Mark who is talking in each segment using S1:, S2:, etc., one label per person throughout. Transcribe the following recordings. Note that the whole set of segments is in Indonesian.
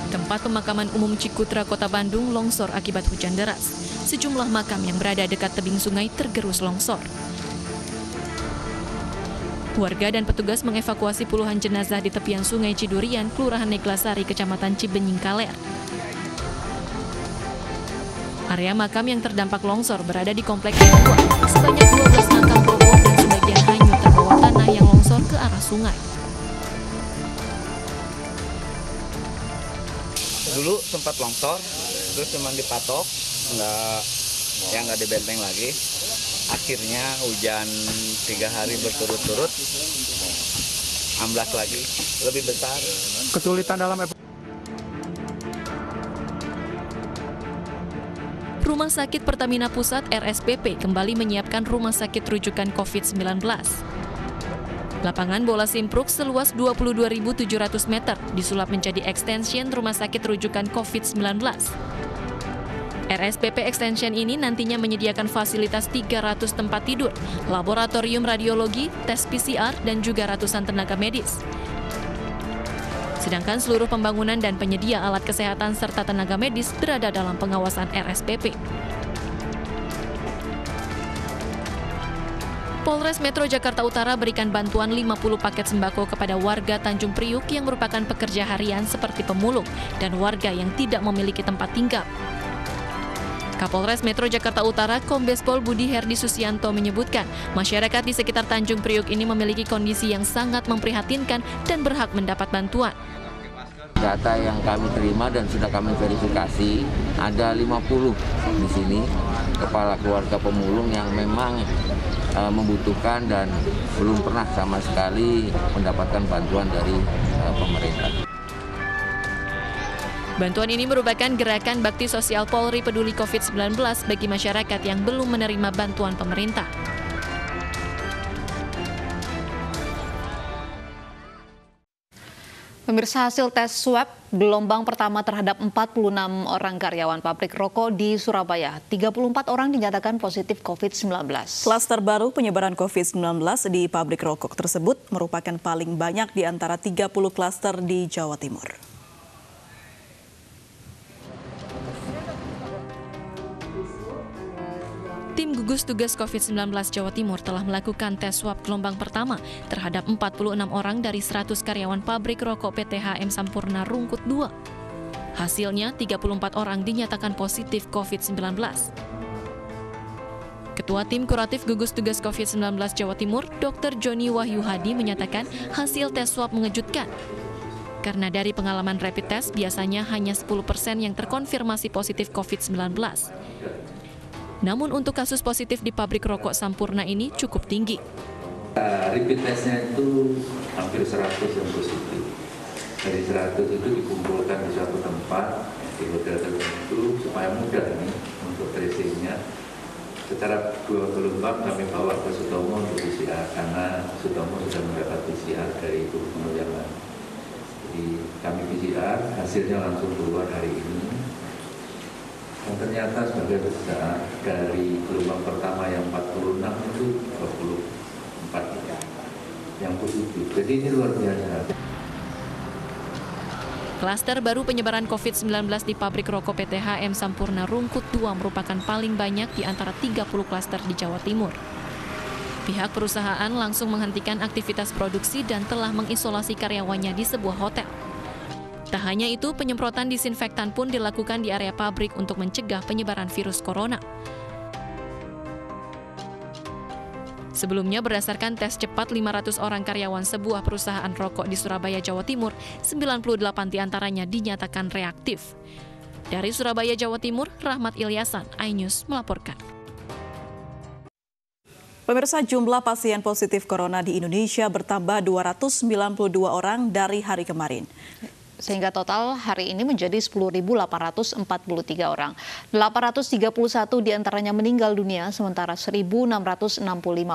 S1: Tempat pemakaman umum Cikutra, Kota Bandung longsor akibat hujan deras. Sejumlah makam yang berada dekat tebing sungai tergerus longsor. Warga dan petugas mengevakuasi puluhan jenazah di tepian sungai Cidurian, Kelurahan Neglasari, Kecamatan Cibenying Kaler. Area makam yang terdampak longsor berada di komplek kedua. Sebanyak 12 makam roboh dan sebagian hanyut terbawa tanah yang longsor ke arah sungai.
S2: Dulu sempat longsor, terus cuma dipatok, nggak dibenteng lagi. Akhirnya hujan 3 hari berturut-turut, amblas lagi, lebih besar.
S3: Kesulitan dalam
S1: Rumah Sakit Pertamina Pusat RSPP kembali menyiapkan rumah sakit rujukan COVID-19. Lapangan bola Simpruk seluas 22.700 meter disulap menjadi extension rumah sakit rujukan COVID-19. RSPP Extension ini nantinya menyediakan fasilitas 300 tempat tidur, laboratorium radiologi, tes PCR, dan juga ratusan tenaga medis. Sedangkan seluruh pembangunan dan penyedia alat kesehatan serta tenaga medis berada dalam pengawasan RSPP. Polres Metro Jakarta Utara berikan bantuan 50 paket sembako kepada warga Tanjung Priuk yang merupakan pekerja harian seperti pemulung dan warga yang tidak memiliki tempat tinggal. Kapolres Metro Jakarta Utara Kombes Pol Budi Herdi Susianto menyebutkan masyarakat di sekitar Tanjung Priuk ini memiliki kondisi yang sangat memprihatinkan dan berhak mendapat bantuan.
S4: Data yang kami terima dan sudah kami verifikasi, ada 50 di sini kepala keluarga pemulung yang memang membutuhkan dan belum pernah sama sekali mendapatkan bantuan dari pemerintah.
S1: Bantuan ini merupakan gerakan bakti sosial Polri peduli COVID-19 bagi masyarakat yang belum menerima bantuan pemerintah.
S5: Pemirsa, hasil tes swab gelombang pertama terhadap 46 orang karyawan pabrik rokok di Surabaya. 34 orang dinyatakan positif COVID-19.
S6: Klaster baru penyebaran COVID-19 di pabrik rokok tersebut merupakan paling banyak di antara 30 klaster di Jawa Timur.
S1: Tim gugus tugas COVID-19 Jawa Timur telah melakukan tes swab gelombang pertama terhadap 46 orang dari 100 karyawan pabrik rokok PT HM Sampurna Rungkut 2. Hasilnya, 34 orang dinyatakan positif COVID-19. Ketua Tim Kuratif Gugus Tugas COVID-19 Jawa Timur, Dr. Joni Wahyu Hadi menyatakan hasil tes swab mengejutkan. Karena dari pengalaman rapid test biasanya hanya 10% yang terkonfirmasi positif COVID-19. Namun untuk kasus positif di pabrik rokok Sampurna ini cukup tinggi.
S7: Rapid testnya itu hampir 100 yang positif. Dari 100 itu dikumpulkan di suatu tempat, di hotel tertentu, supaya mudah nih untuk tracingnya. Secara gelombang kami bawa ke Sutomo untuk PCR, karena Sutomo sudah mendapat PCR dari Ibu Penunjangan. Jadi kami PCR, hasilnya langsung keluar hari ini. Dan ternyata sebagai besar dari gelombang pertama yang 46 itu 24 yang positif. Jadi ini luar biasa.
S1: Klaster baru penyebaran COVID-19 di pabrik rokok PT HM Sampurna Rungkut 2 merupakan paling banyak di antara 30 klaster di Jawa Timur. Pihak perusahaan langsung menghentikan aktivitas produksi dan telah mengisolasi karyawannya di sebuah hotel. Tak hanya itu, penyemprotan disinfektan pun dilakukan di area pabrik untuk mencegah penyebaran virus corona. Sebelumnya, berdasarkan tes cepat 500 orang karyawan sebuah perusahaan rokok di Surabaya, Jawa Timur, 98 diantaranya dinyatakan reaktif. Dari Surabaya, Jawa Timur, Rahmat Ilyasan, iNews melaporkan.
S6: Pemirsa, jumlah pasien positif corona di Indonesia bertambah 292 orang dari hari kemarin.
S5: Sehingga total hari ini menjadi 10.843 orang. 831 diantaranya meninggal dunia, sementara 1.665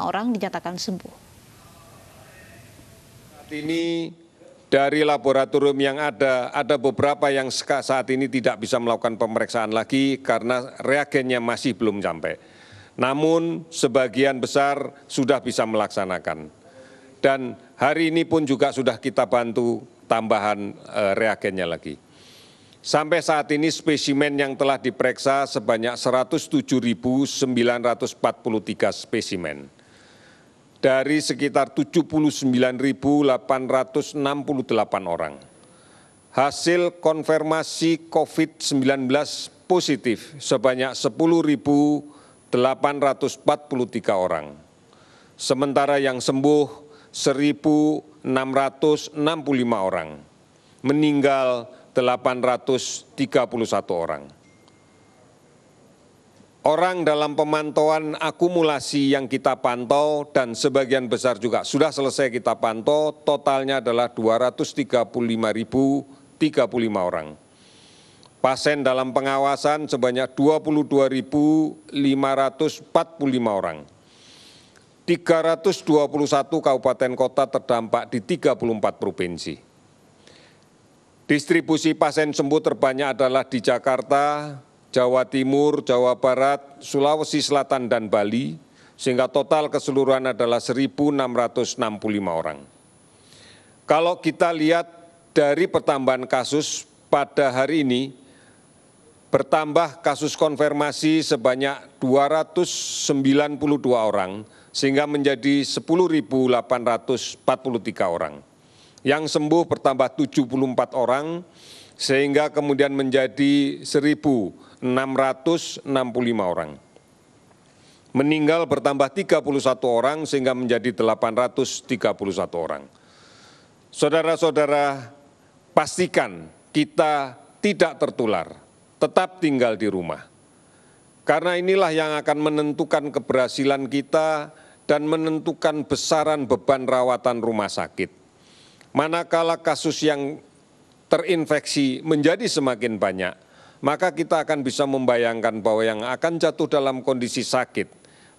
S5: orang dinyatakan sembuh.
S8: Saat ini dari laboratorium yang ada beberapa yang saat ini tidak bisa melakukan pemeriksaan lagi karena reagennya masih belum sampai. Namun sebagian besar sudah bisa melaksanakan. Dan hari ini pun juga sudah kita bantu tambahan reagennya lagi. Sampai saat ini spesimen yang telah diperiksa sebanyak 107.943 spesimen. Dari sekitar 79.868 orang. Hasil konfirmasi COVID-19 positif sebanyak 10.843 orang. Sementara yang sembuh 1.665 orang. Meninggal 831 orang. Orang dalam pemantauan akumulasi yang kita pantau dan sebagian besar juga sudah selesai kita pantau, totalnya adalah 235.035 orang. Pasien dalam pengawasan sebanyak 22.545 orang. 321 kabupaten kota terdampak di 34 provinsi. Distribusi pasien sembuh terbanyak adalah di Jakarta, Jawa Timur, Jawa Barat, Sulawesi Selatan, dan Bali, sehingga total keseluruhan adalah 1.665 orang. Kalau kita lihat dari pertambahan kasus pada hari ini, bertambah kasus konfirmasi sebanyak 292 orang, sehingga menjadi 10.843 orang. Yang sembuh bertambah 74 orang, sehingga kemudian menjadi 1.665 orang. Meninggal bertambah 31 orang sehingga menjadi 831 orang. Saudara-saudara, pastikan kita tidak tertular, tetap tinggal di rumah. Karena inilah yang akan menentukan keberhasilan kita dan menentukan besaran beban rawatan rumah sakit. Manakala kasus yang terinfeksi menjadi semakin banyak, maka kita akan bisa membayangkan bahwa yang akan jatuh dalam kondisi sakit,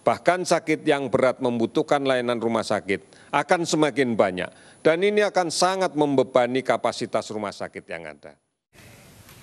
S8: bahkan sakit yang berat membutuhkan layanan rumah sakit, akan semakin banyak. Dan ini akan sangat membebani kapasitas rumah sakit yang ada.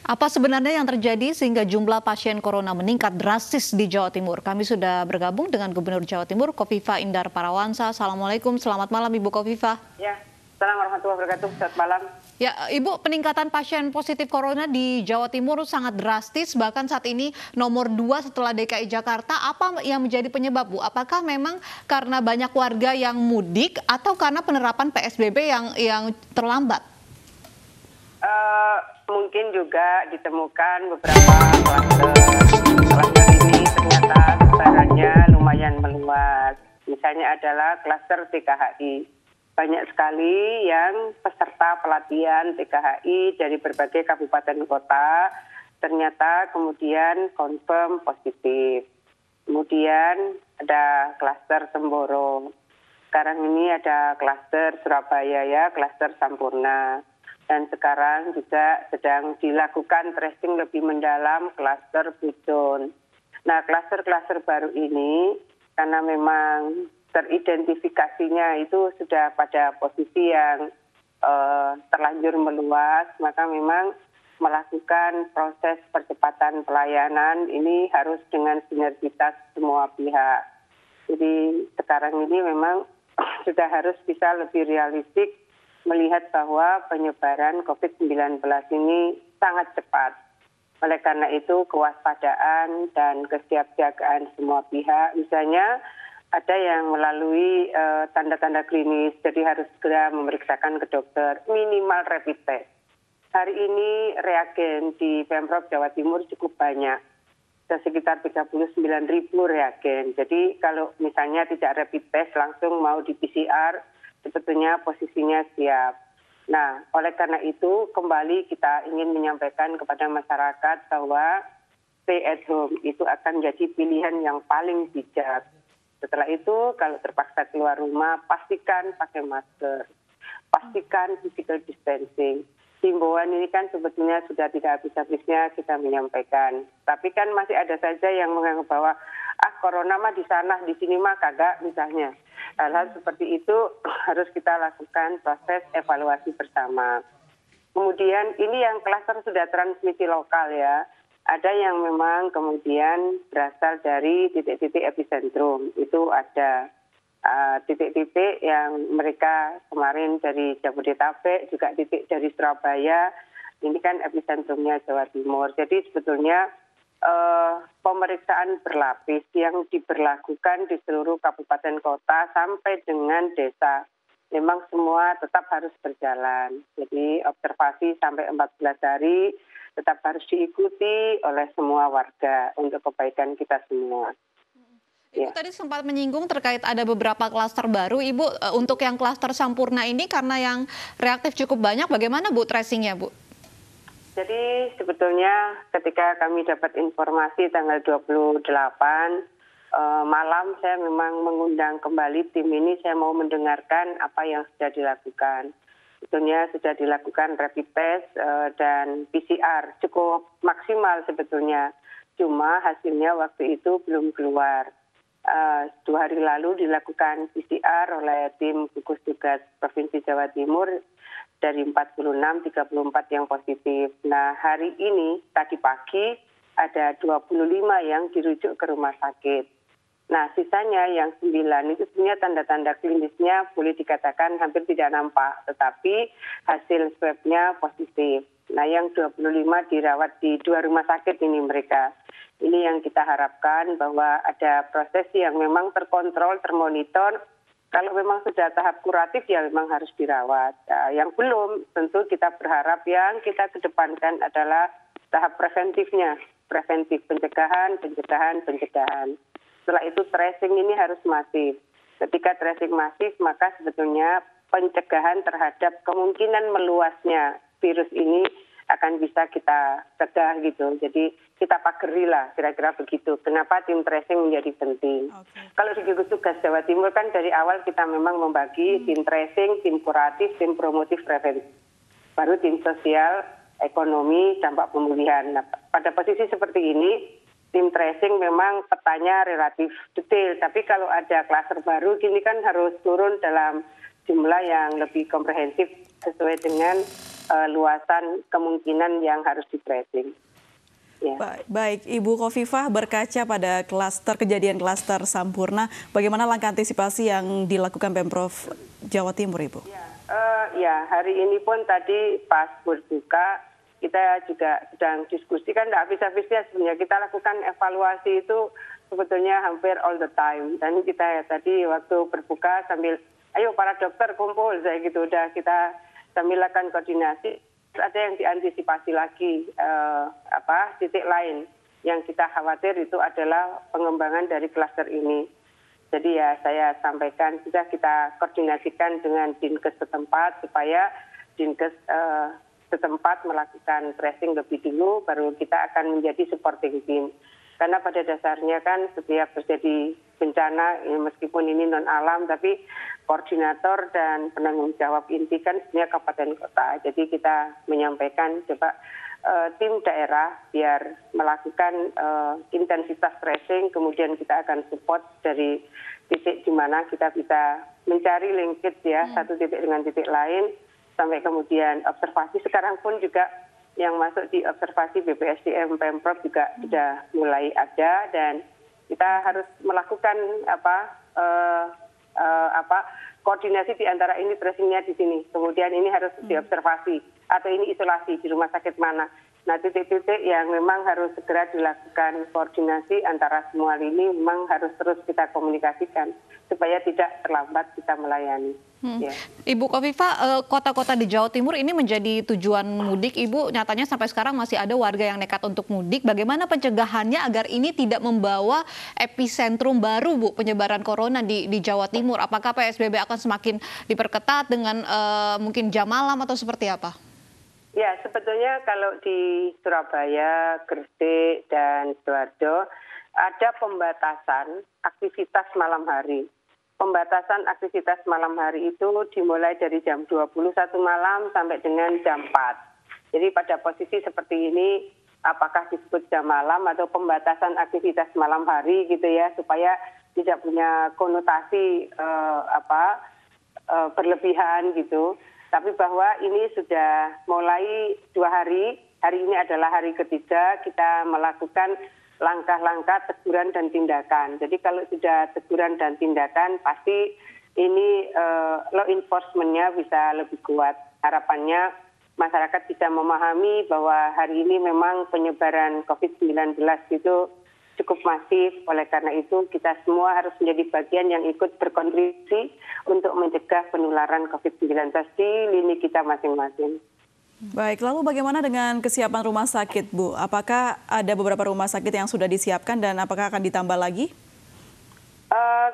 S5: Apa sebenarnya yang terjadi sehingga jumlah pasien corona meningkat drastis di Jawa Timur? Kami sudah bergabung dengan Gubernur Jawa Timur, Kofifah Indar Parawansa. Assalamualaikum, selamat malam Ibu Kofifah.
S3: Ya, assalamualaikum warahmatullahi wabarakatuh, selamat malam.
S5: Ya, Ibu, peningkatan pasien positif corona di Jawa Timur sangat drastis, bahkan saat ini nomor 2 setelah DKI Jakarta. Apa yang menjadi penyebab, Bu? Apakah memang karena banyak warga yang mudik atau karena penerapan PSBB yang terlambat?
S3: Mungkin juga ditemukan beberapa kluster ini ternyata sebarannya lumayan meluas. Misalnya adalah kluster TKHI. Banyak sekali yang peserta pelatihan TKHI dari berbagai kabupaten kota ternyata kemudian confirm positif. Kemudian ada klaster Semboro. Sekarang ini ada klaster Surabaya ya, klaster Sampurna. Dan sekarang juga sedang dilakukan tracing lebih mendalam klaster Pujon. Nah, klaster-klaster baru ini karena memang teridentifikasinya itu sudah pada posisi yang terlanjur meluas, maka memang melakukan proses percepatan pelayanan ini harus dengan sinergitas semua pihak. Jadi sekarang ini memang sudah harus bisa lebih realistik melihat bahwa penyebaran COVID-19 ini sangat cepat. Oleh karena itu kewaspadaan dan kesiapsiagaan semua pihak, misalnya ada yang melalui tanda-tanda klinis, jadi harus segera memeriksakan ke dokter, minimal rapid test. Hari ini reagen di Pemprov Jawa Timur cukup banyak, sekitar 39.000 reagen. Jadi kalau misalnya tidak rapid test langsung mau di PCR, sebetulnya posisinya siap. Nah, oleh karena itu kembali kita ingin menyampaikan kepada masyarakat bahwa stay at home itu akan jadi pilihan yang paling bijak. Setelah itu kalau terpaksa keluar rumah, pastikan pakai masker, pastikan physical distancing. Himbauan ini kan sebetulnya sudah tidak habis-habisnya kita menyampaikan. Tapi kan masih ada saja yang menganggap bahwa corona mah di sana, di sini mah kagak misalnya. Hal-hal seperti itu harus kita lakukan proses evaluasi bersama. Kemudian ini yang klaster sudah transmisi lokal ya. Ada yang memang kemudian berasal dari titik-titik epicentrum. Itu ada titik-titik yang mereka kemarin dari Jabodetabek, juga titik dari Surabaya, Ini kan epicentrumnya Jawa Timur. Jadi sebetulnya pemeriksaan berlapis yang diberlakukan di seluruh kabupaten kota sampai dengan desa. Memang semua tetap harus berjalan. Jadi observasi sampai 14 hari tetap harus diikuti oleh semua warga untuk kebaikan kita semua.
S5: Ibu tadi sempat menyinggung terkait ada beberapa klaster baru. Ibu, untuk yang klaster Sampurna ini karena yang reaktif cukup banyak, bagaimana Bu tracingnya, Bu?
S3: Jadi sebetulnya ketika kami dapat informasi tanggal 28 malam, saya memang mengundang kembali tim ini, saya mau mendengarkan apa yang sudah dilakukan. Sebetulnya sudah dilakukan rapid test dan PCR, cukup maksimal sebetulnya. Cuma hasilnya waktu itu belum keluar. 2 hari lalu dilakukan PCR oleh tim gugus tugas Provinsi Jawa Timur, dari 46, 34 yang positif. Nah, hari ini, tadi pagi, ada 25 yang dirujuk ke rumah sakit. Nah, sisanya yang 9 itu sebenarnya tanda-tanda klinisnya boleh dikatakan hampir tidak nampak, tetapi hasil swabnya positif. Nah, yang 25 dirawat di 2 rumah sakit ini mereka. Ini yang kita harapkan bahwa ada proses yang memang terkontrol, termonitor. Kalau memang sudah tahap kuratif ya memang harus dirawat. Yang belum tentu kita berharap yang kita kedepankan adalah tahap preventifnya. Preventif, pencegahan. Setelah itu tracing ini harus masif. Ketika tracing masif maka sebetulnya pencegahan terhadap kemungkinan meluasnya virus ini akan bisa kita cegah gitu. Jadi kita pageri lah kira-kira begitu. Kenapa tim tracing menjadi penting? Kalau di gugus tugas Jawa Timur kan dari awal kita memang membagi tim tracing, tim kuratif, tim promotif preventif. Baru tim sosial, ekonomi, dampak pemulihan. Nah, pada posisi seperti ini, tim tracing memang petanya relatif detail. Tapi kalau ada klaster baru, gini kan harus turun dalam jumlah yang lebih komprehensif sesuai dengan luasan kemungkinan yang harus di tracing. Ya.
S6: Baik, Ibu Khofifah, berkaca pada kejadian klaster Sampurna, bagaimana langkah antisipasi yang dilakukan Pemprov Jawa Timur, Ibu?
S3: Ya, hari ini pun tadi pas berbuka, kita juga sedang diskusi, kan tidak habis-habisnya sebenarnya. Kita lakukan evaluasi itu sebetulnya hampir all the time. Dan kita tadi waktu berbuka sambil, ayo para dokter kumpul, saya gitu, udah kita sambil lakukan koordinasi. Ada yang diantisipasi lagi, titik lain yang kita khawatir itu adalah pengembangan dari klaster ini. Jadi ya saya sampaikan sudah kita koordinasikan dengan Dinkes setempat supaya Dinkes setempat melakukan tracing lebih dulu, baru kita akan menjadi supporting team. Karena pada dasarnya kan setiap terjadi bencana, meskipun ini non alam, tapi koordinator dan penanggung jawab inti kan sebenarnya kabupaten kota. Jadi kita menyampaikan coba tim daerah biar melakukan intensitas tracing, kemudian kita akan support dari titik di mana kita bisa mencari linkage ya, satu titik dengan titik lain, sampai kemudian observasi. Sekarang pun juga yang masuk di observasi BPSDM Pemprov juga sudah mulai ada, dan kita harus melakukan koordinasi di antara ini tracingnya di sini, kemudian ini harus diobservasi atau ini isolasi di rumah sakit mana. Nah, titik-titik yang memang harus segera dilakukan koordinasi antara semua ini memang harus terus kita komunikasikan supaya tidak terlambat kita melayani. Ya.
S5: Ibu Khofifah, kota-kota di Jawa Timur ini menjadi tujuan mudik. Ibu, nyatanya sampai sekarang masih ada warga yang nekat untuk mudik. Bagaimana pencegahannya agar ini tidak membawa epicentrum baru, Bu, penyebaran corona di Jawa Timur? Apakah PSBB akan semakin diperketat dengan mungkin jam malam atau seperti apa?
S3: Ya, sebetulnya kalau di Surabaya, Gresik, dan Sidoarjo ada pembatasan aktivitas malam hari. Pembatasan aktivitas malam hari itu dimulai dari jam 21 malam sampai dengan jam 4. Jadi pada posisi seperti ini, apakah disebut jam malam atau pembatasan aktivitas malam hari gitu ya, supaya tidak punya konotasi berlebihan gitu. Tapi bahwa ini sudah mulai 2 hari, hari ini adalah hari ketiga kita melakukan langkah-langkah teguran dan tindakan. Jadi kalau sudah teguran dan tindakan, pasti ini law enforcement-nya bisa lebih kuat. Harapannya masyarakat bisa memahami bahwa hari ini memang penyebaran COVID-19 itu cukup masif. Oleh karena itu kita semua harus menjadi bagian yang ikut berkontribusi untuk mencegah penularan COVID-19 di lini kita masing-masing.
S6: Baik, lalu bagaimana dengan kesiapan rumah sakit, Bu? Apakah ada beberapa rumah sakit yang sudah disiapkan dan apakah akan ditambah lagi?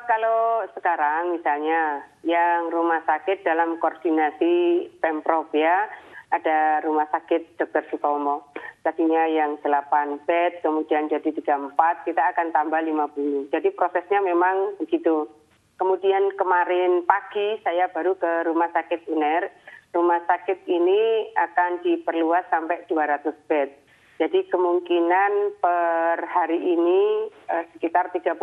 S3: Kalau sekarang misalnya yang rumah sakit dalam koordinasi Pemprov ya, ada rumah sakit Dr. Sutomo. Tadinya yang 8 bed, kemudian jadi 34, kita akan tambah 50. Jadi prosesnya memang begitu. Kemudian kemarin pagi saya baru ke rumah sakit UNER. Rumah sakit ini akan diperluas sampai 200 bed. Jadi kemungkinan per hari ini sekitar 34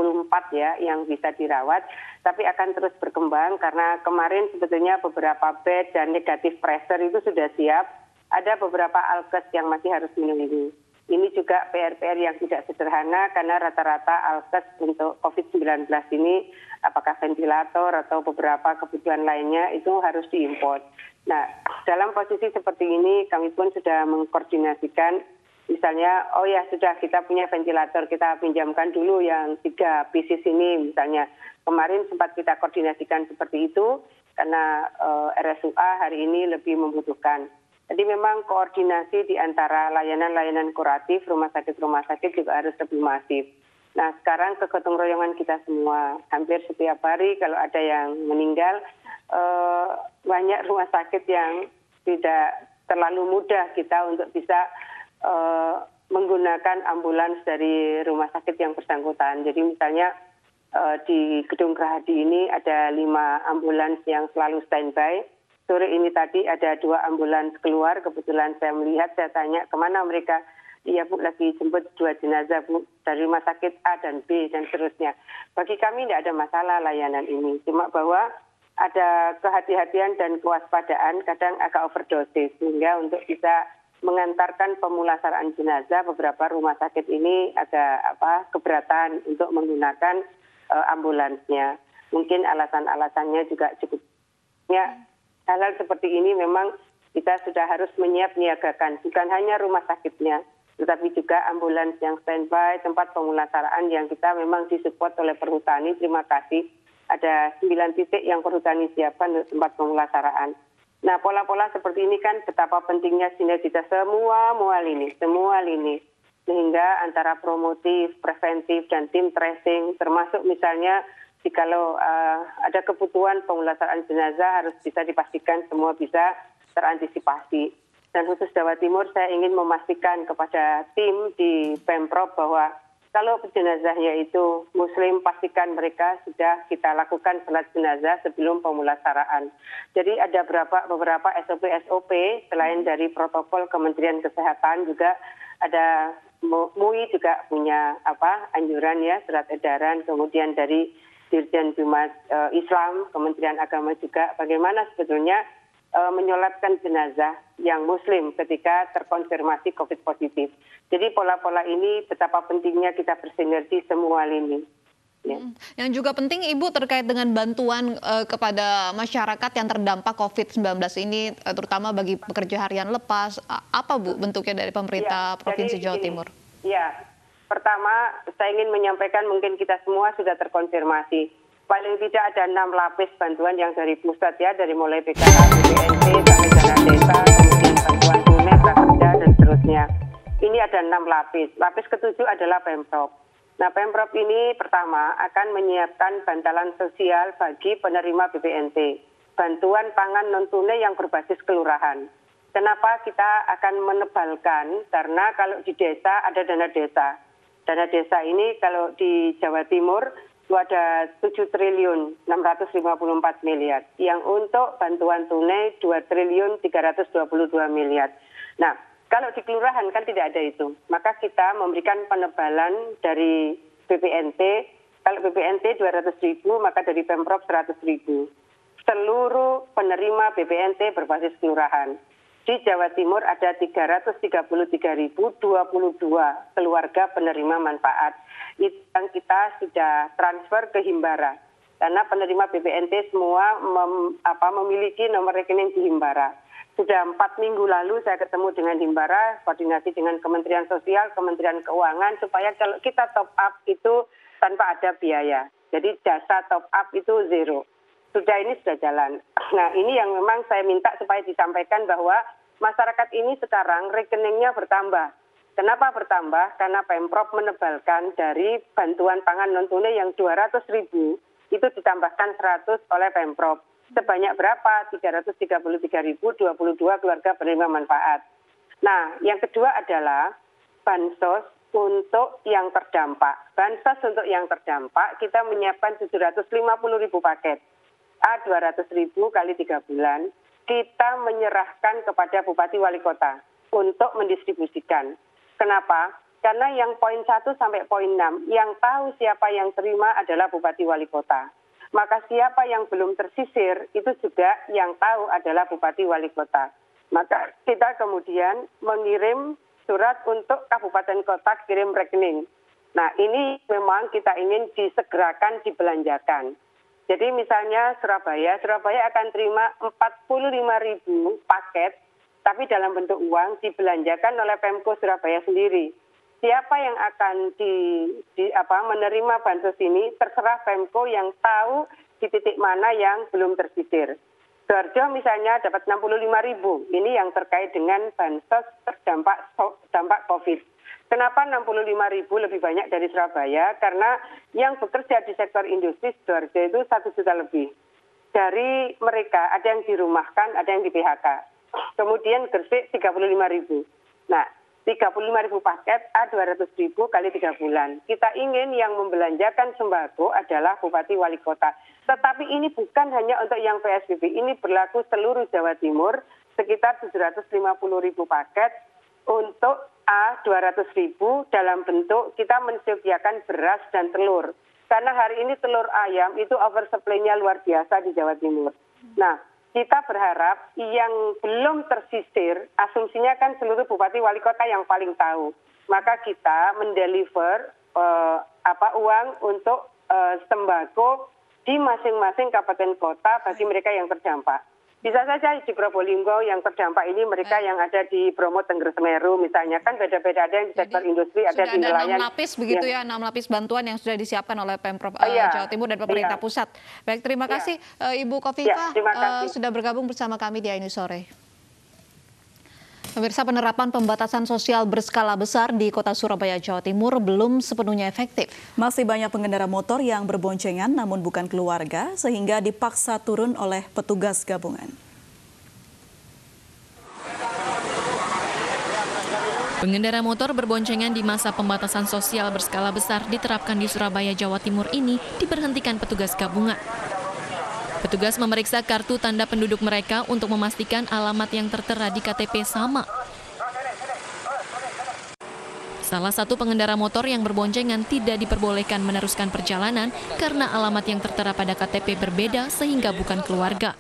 S3: ya yang bisa dirawat. Tapi akan terus berkembang karena kemarin sebetulnya beberapa bed dan negatif pressure itu sudah siap. Ada beberapa alkes yang masih harus menunggu. Ini juga PR-PR yang tidak sederhana karena rata-rata alkes untuk COVID-19 ini apakah ventilator atau beberapa kebutuhan lainnya itu harus diimpor. Nah, dalam posisi seperti ini kami pun sudah mengkoordinasikan misalnya, oh ya sudah kita punya ventilator, kita pinjamkan dulu yang 3 pieces ini misalnya. Kemarin sempat kita koordinasikan seperti itu karena RSUA hari ini lebih membutuhkan. Jadi memang koordinasi di antara layanan-layanan kuratif, rumah sakit juga harus lebih masif. Nah sekarang kegotong royongan kita semua, hampir setiap hari kalau ada yang meninggal, banyak rumah sakit yang tidak terlalu mudah kita untuk bisa menggunakan ambulans dari rumah sakit yang bersangkutan. Jadi misalnya di Gedung Gerahadi ini ada 5 ambulans yang selalu standby. Sore ini tadi ada 2 ambulans keluar, kebetulan saya melihat, saya tanya kemana mereka. Iya Bu, lagi jemput 2 jenazah Bu, dari rumah sakit A dan B dan seterusnya. Bagi kami tidak ada masalah layanan ini, cuma bahwa ada kehati-hatian dan kewaspadaan, kadang agak overdosis, sehingga untuk bisa mengantarkan pemulasaraan jenazah beberapa rumah sakit ini agak keberatan untuk menggunakan ambulansnya. Mungkin alasan-alasannya juga cukup. Ya, hal-hal seperti ini memang kita sudah harus menyiapkan, bukan hanya rumah sakitnya, tetapi juga ambulans yang standby, tempat pemulasaraan yang kita memang disupport oleh Perhutani. Terima kasih. Ada 9 titik yang Perhutani siapkan untuk tempat pemulasaraan. Nah, pola-pola seperti ini kan betapa pentingnya sinergitas semua lini. Sehingga antara promotif, preventif, dan tim tracing, termasuk misalnya jikalau ada kebutuhan pemulasaraan jenazah harus bisa dipastikan semua bisa terantisipasi. Dan khusus Jawa Timur saya ingin memastikan kepada tim di Pemprov bahwa kalau jenazahnya itu Muslim, pastikan mereka sudah kita lakukan salat jenazah sebelum pemulasaraan. Jadi ada beberapa SOP selain dari protokol Kementerian Kesehatan juga ada MUI juga punya anjuran ya, surat edaran, kemudian dari Dirjen Bimas Islam, Kementerian Agama juga bagaimana sebetulnya menyolatkan jenazah yang Muslim ketika terkonfirmasi COVID positif. Jadi pola-pola ini betapa pentingnya kita bersinergi semua lini. Ya.
S5: Yang juga penting Ibu terkait dengan bantuan kepada masyarakat yang terdampak COVID-19 ini, terutama bagi pekerja harian lepas, apa Bu bentuknya dari pemerintah Provinsi Jawa Timur?
S3: Ya, pertama saya ingin menyampaikan mungkin kita semua sudah terkonfirmasi. Paling tidak ada 6 lapis bantuan yang dari pusat ya, dari mulai PKH, BPNT, sampai dana desa, kemudian bantuan tunai, prakerja, dan seterusnya. Ini ada 6 lapis. Lapis ke-7 adalah Pemprov. Nah, Pemprov ini pertama akan menyiapkan bantalan sosial bagi penerima BPNT. Bantuan pangan non-tunai yang berbasis kelurahan. Kenapa kita akan menebalkan? Karena kalau di desa ada dana desa. Dana desa ini kalau di Jawa Timur itu ada 7 triliun 654 miliar. Yang untuk bantuan tunai 2 triliun 322 miliar. Nah, kalau di kelurahan kan tidak ada itu. Maka kita memberikan penebalan dari BPNT. Kalau BPNT 200.000, maka dari Pemprov 100.000. Seluruh penerima BPNT berbasis kelurahan. Di Jawa Timur ada 333.022 keluarga penerima manfaat. Itu yang kita sudah transfer ke Himbara. karena penerima BPNT semua memiliki nomor rekening di Himbara. Sudah 4 minggu lalu saya ketemu dengan Himbara, koordinasi dengan Kementerian Sosial, Kementerian Keuangan, supaya kalau kita top up itu tanpa ada biaya. Jadi jasa top up itu zero. Ini sudah jalan. Nah, ini yang memang saya minta supaya disampaikan bahwa masyarakat ini sekarang rekeningnya bertambah. Kenapa bertambah? Karena Pemprov menebalkan dari bantuan pangan non-tunai yang 200.000 itu ditambahkan 100 oleh Pemprov. Sebanyak berapa? 333.022 keluarga penerima manfaat. Nah, yang kedua adalah bansos untuk yang terdampak. Bansos untuk yang terdampak kita menyiapkan 750.000 paket. 200.000 kali 3 bulan. Kita menyerahkan kepada Bupati Wali Kota untuk mendistribusikan. Kenapa? Karena yang poin 1 sampai poin 6, yang tahu siapa yang terima adalah Bupati Wali Kota. Maka siapa yang belum tersisir, itu juga yang tahu adalah Bupati Wali Kota. Maka kita kemudian mengirim surat untuk kabupaten kota kirim rekening. Nah, ini memang kita ingin disegerakan, dibelanjakan. Jadi misalnya Surabaya akan terima 45.000 paket, tapi dalam bentuk uang dibelanjakan oleh Pemko Surabaya sendiri. Siapa yang akan menerima bansos ini terserah Pemko yang tahu di titik mana yang belum tersisir. Sidoarjo misalnya dapat 65.000. Ini yang terkait dengan bansos terdampak COVID. Kenapa 65.000 lebih banyak dari Surabaya? Karena yang bekerja di sektor industri Sidoarjo itu 1 juta lebih. Dari mereka ada yang dirumahkan, ada yang di PHK. Kemudian Gresik 35.000. Nah, 35.000 paket A200.000 kali 3 bulan. Kita ingin yang membelanjakan sembako adalah Bupati Wali Kota. Tetapi ini bukan hanya untuk yang PSBB, ini berlaku seluruh Jawa Timur, sekitar 750.000 paket untuk A200.000 dalam bentuk kita mensediakan beras dan telur. Karena hari ini telur ayam itu oversupply-nya luar biasa di Jawa Timur. Nah, kita berharap yang belum tersisir, asumsinya kan seluruh Bupati Wali Kota yang paling tahu. Maka kita mendeliver uang untuk sembako di masing-masing kabupaten kota bagi mereka yang terdampak. Bisa saja di Probolinggo yang terdampak ini mereka yang ada di Bromo, Tengger, Semeru misalnya, kan beda-beda, ada yang di sektor industri, ada di nelayan.
S5: Sudah ada 6 lapis begitu ya, 6 lapis bantuan yang sudah disiapkan oleh Pemprov Jawa Timur dan pemerintah pusat. Baik, terima kasih Ibu Khofifah sudah bergabung bersama kami di iNews Sore. Pemirsa, penerapan pembatasan sosial berskala besar di Kota Surabaya, Jawa Timur belum sepenuhnya efektif.
S6: Masih banyak pengendara motor yang berboncengan namun bukan keluarga sehingga dipaksa turun oleh petugas gabungan.
S1: Pengendara motor berboncengan di masa pembatasan sosial berskala besar diterapkan di Surabaya, Jawa Timur ini diberhentikan petugas gabungan. Petugas memeriksa kartu tanda penduduk mereka untuk memastikan alamat yang tertera di KTP sama. Salah satu pengendara motor yang berboncengan tidak diperbolehkan meneruskan perjalanan karena alamat yang tertera pada KTP berbeda sehingga bukan keluarga.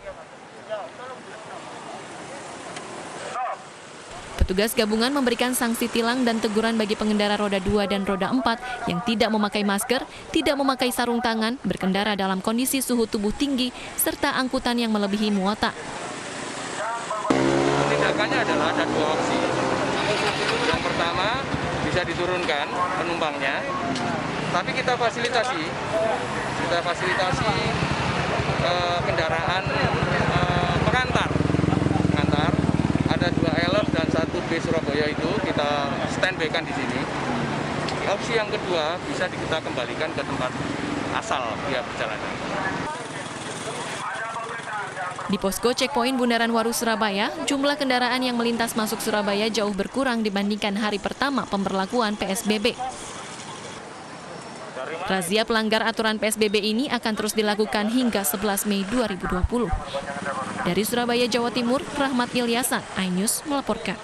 S1: Petugas gabungan memberikan sanksi tilang dan teguran bagi pengendara roda 2 dan roda 4 yang tidak memakai masker, tidak memakai sarung tangan, berkendara dalam kondisi suhu tubuh tinggi, serta angkutan yang melebihi muatan.
S9: Tindakannya adalah ada 2 opsi. Yang pertama, bisa diturunkan penumpangnya, tapi kita fasilitasi kendaraan pengantar. Ada 2 elf dan 1 B Surabaya itu kita standby-kan di sini. Opsi yang kedua bisa kita kembalikan ke tempat asal dia perjalanan.
S1: Di posko checkpoint Bundaran Waru Surabaya, jumlah kendaraan yang melintas masuk Surabaya jauh berkurang dibandingkan hari pertama pemberlakuan PSBB. Razia pelanggar aturan PSBB ini akan terus dilakukan hingga 11 Mei 2020. Dari Surabaya, Jawa Timur, Rahmat Ilyasan, iNews melaporkan.